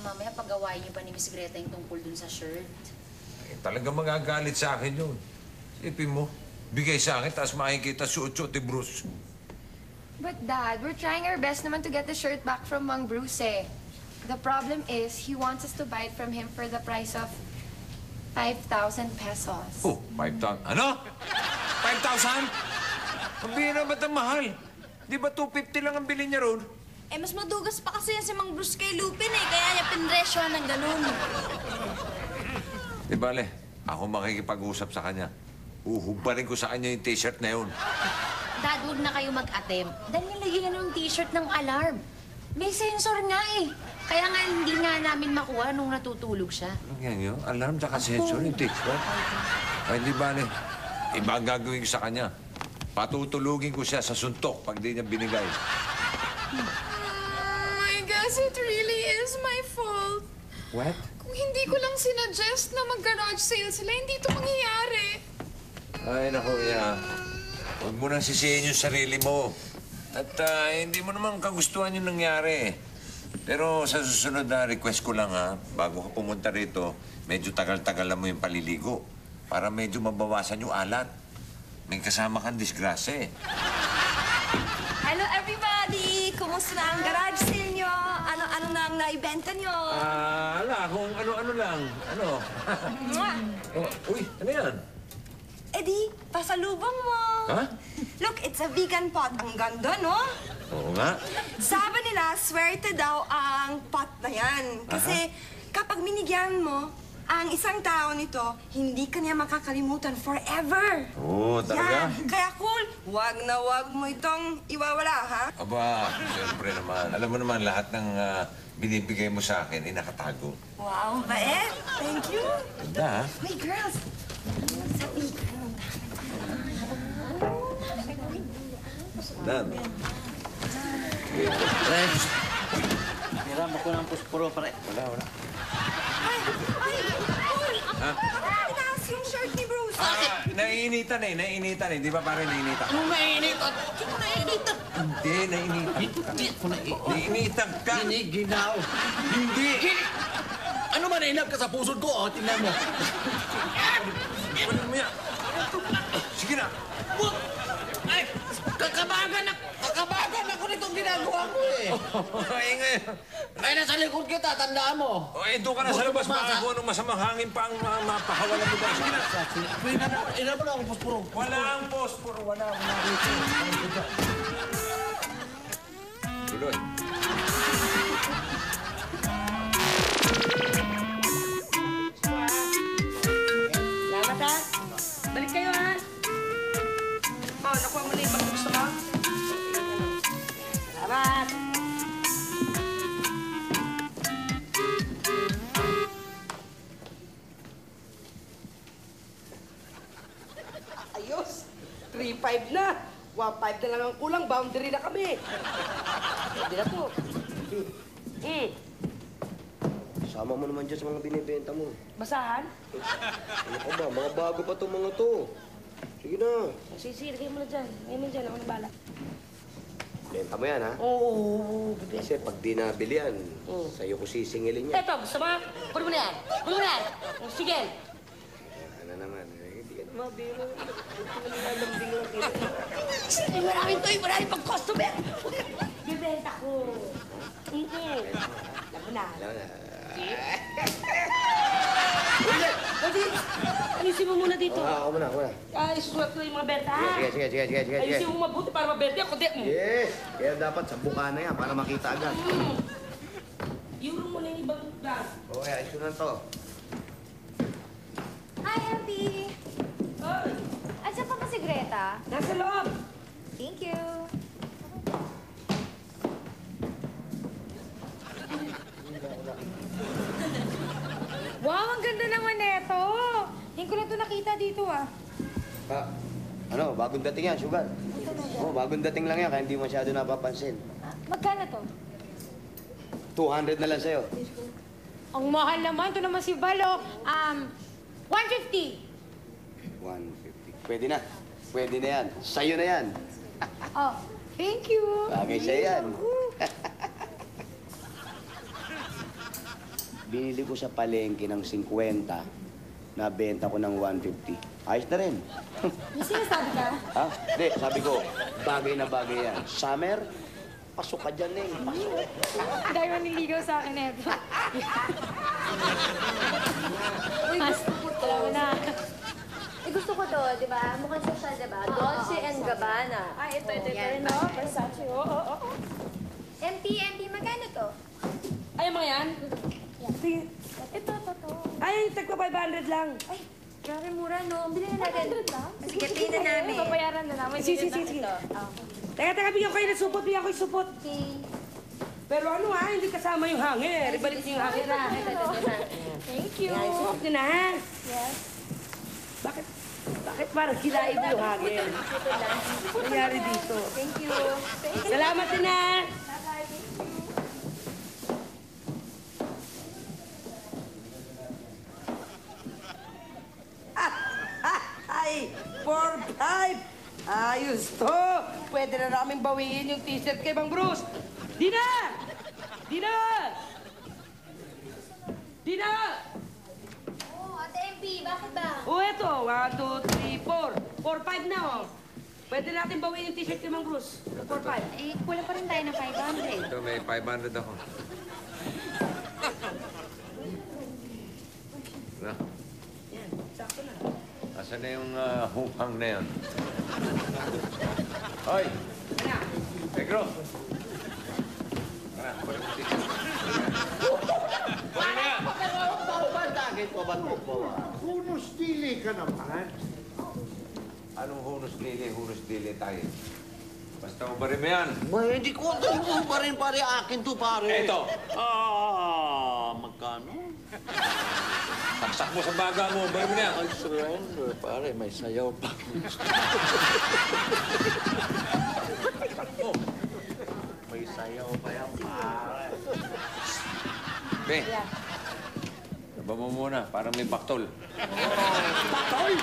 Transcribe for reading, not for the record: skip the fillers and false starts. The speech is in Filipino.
mamaya pag-awayin niyo pa ni Miss Greta yung tungkol dun sa shirt. Eh, talagang magagalit sa akin yun. Isipin mo, bigay sa akin, tapos makikita suot-suot ni Bruce. But Dad, we're trying our best naman to get the shirt back from Mang Bruce eh. The problem is, he wants us to buy it from him for the price of 5,000 pesos. Oh, 5,000. Ano? 5,000? Ang bira ba't ang mahal? Di ba 250 lang ang bili niya ron? Eh, mas madugas pa kasi yan si Mang Bruce kay Lupin eh. Kaya niya pinresyohan ng ganun. Di bale, ako makikipag-usap sa kanya. Uhubarin ko sa kanya yung t-shirt na yun. Dad, huwag na kayo mag-attempt. Dahil nilagyan ng t-shirt ng alarm. May sensor nga eh. Kaya nga hindi nga namin makuha nung natutulog siya. Ano yan yun? Alarm tsaka sensor yung t-shirt? Ay, di bale. Iba ang gagawin ko sa kanya. Patutulugin ko siya sa suntok pag di niya binigay. I guess it really is my fault. What? Kung hindi ko lang sinuggest na mag-garage sale sila, hindi ito mangyayari. Ay, naku, ya. Huwag mo nang sisihin yung sarili mo. At hindi mo naman kagustuhan yung nangyari. Pero sa susunod na request ko lang, ha, bago ka pumunta rito, medyo tagal-tagal mo yung paliligo para medyo mabawasan yung alat. May kasama kang disgrasya eh. Hello, everybody! Kumusta na ang garage sale nyo? Ano na ang naibenta nyo? Ala, kung ano-ano lang. Ano? Uy, ano yan? Eh pasalubong mo. Ha? Look, it's a vegan pot. Ang ganda, no? Oo nga. Sabi nila, swerte daw ang pot na yan. Kasi kapag binigyan mo ang isang tao nito, hindi ka niya makakalimutan forever. Oo, talaga? Yan. Kaya cool. Wag na wag mo itong iwawala, ha? Aba, siyempre naman. Alam mo naman, lahat ng binibigay mo sa akin ay nakatago. Wow, bait. Thank you. Ganda, ha? Hey, girls. Sabi. Dan. Hiram ako ng puspuro, pare. Wala. Ay, cool. Tinaas yung shirt ni Bruce. Naiinitan eh. Di ba pare naiinitan? Ano mainit? Hindi ko nainitan. Hindi, naiinitan. Hindi ko nainitan. Naiinitan ka. Giniginaw. Hindi. Ano ba nainap ka sa pusod ko? O, tingnan mo. Ano mo yan? Sige na. Ay, kakabagan ako nitong ginagawa mo eh. Ay, ngayon. Ay, nasa likod kita, tandaan mo. O, doon ka na sa labas. Baka kung anong masamang hangin pa ang mapahawalan mo ba. Sige na. Ina mo lang ang puspuro. Wala ang posporo. Wala. Tuloy. Salamat, ha? Balik kayo, ha? Oh, nakuha mo na yung pag gusto mo? Salamat! Ayos! 3-5 na! 1-5 na lang ang kulang, boundary na kami! Pwede na po. Sama mo naman dyan sa mga binibenta mo. Basahan? Ano ka ba? Mga bago pa itong mga to. Sige na. Sige, lagay mo na dyan. Ngayon mo dyan, ako na bala. Benta mo yan, ha? Oo, Kasi pag di nabili yan, sa'yo ko sisingilin yan. Eto, gusto mo? Puro mo na yan. Puro mo na yan. Sige. Ano naman, hindi ka na mabiro. Sige, maraming to, maraming pag-customer. Bibenta ko. Alam mo na. Alam na. Alisin mo muna dito. Ako muna. Isusulat ko yung mga benta, ha? Sige. Alisin mo mabuti para mabenta ako. Yes! Kaya dapat sa buka na yan para makita agad. Euro mo na yung ibang gas. Okay, ayos ko na to. Hi, Auntie! Andiyan pa ba si Greta? Nasa loob. Thank you. Wow, ang ganda naman neto. Hindi ko na ito nakita dito, ah. Ano, bagong dating yan, sugar. Oo, bagong dating lang yan, kaya hindi masyado napapansin. Magkano to? 200 na lang sa'yo. Ang mahal naman. Ito naman si Balo. 150. 150. Pwede na yan. Sa'yo na yan. Oh, thank you. Bagay sa'yo yan. binili ko sa palengke ng 50, nabenta ko ng 150. Ayos na rin. May sinasabi ka? Ha? Hindi, sabi ko, bagay na bagay yan. Summer, pasok ka dyan eh. Pasok. Dahil maniligaw sa akin, Ed. Uy, gusto ko to. Gusto ko to, di ba? Mukhang social, di ba? Dolce and Gabbana. Ay, ito rin, no? Versace, oo. MT, magkano to? Ay, mga yan? Sige. Ito. Ay, tagpa 500 lang. Ay, grabe mura, no? Bilhin na natin. 100 lang? Sige, bilhin na namin. Papayaran na namin. Sige. Teka, bigyan ko kayo ng supot. Bigyan ko yung supot. Okay. Pero ano ha, hindi kasama yung hanger. Ibalik niyo yung hanger ha. Thank you. Yan, supot niyo na ha. Yes. Bakit parang kilain mo yung hanger? Nangyari dito. Thank you. Salamat din ha. Ay, 4-5. Ayos to. Pwede na namin bawiin yung t-shirt kay Mang Bruce. Dina! Oh, Ate MP, bakit ba? O eto, 1, 2, 3, 4. 4-5 na oh. Pwede natin bawiin yung t-shirt kay Mang Bruce. 4-5. Eh, kulang pa rin tayo ng 500. Ito, may 500 ako. Na? Yan, sakto na. Asan na yung hupang na yun? Hoy! Negro! Tara, balik mo dito. Hunus dili ka naman. Anong hunus dili tayo? Basta ubarin mo yan. Hindi ko pa rin pare. Akin to pare. Eto! Magkano? Taksak mo sa baga mo, ubarin mo na yan. Ay, surrender pare. May sayaw pa. May sayaw pa yan pare. Be, laba mo muna, parang may baktol. Bakol!